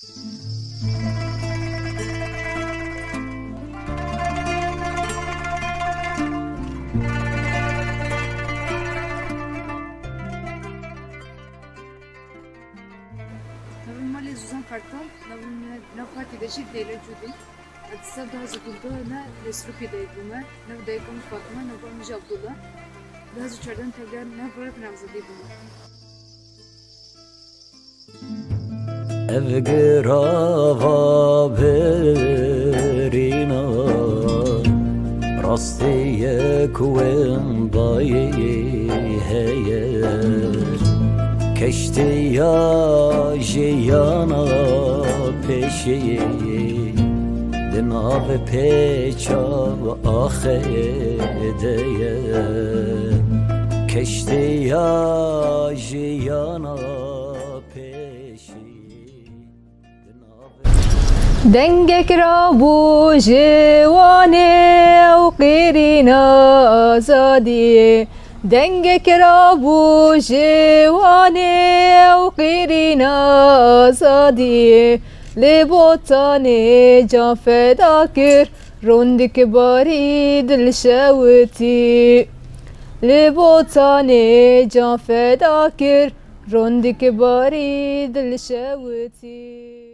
Normalde Zuzan Kartal, na partide şiddeyle cudum. Atsab daha zıkıldı, na resrupi deybume, na daykom Fatma, na konucu Abdullah. Daha zuçardan tabiar, na bırak namzı deybume. Ev grava berina rastiye kuvendayı heyer keşti ya jiyana peşi dinav peça ahedeye keşti ya jiyana دنگك رابو جواني وقيرنا زادي دنگك رابو جواني وقيرنا زادي لبوطاني جان فداكر روندك باريد الشاوتي لبوطاني جان فداكر روندك باريد الشاوتي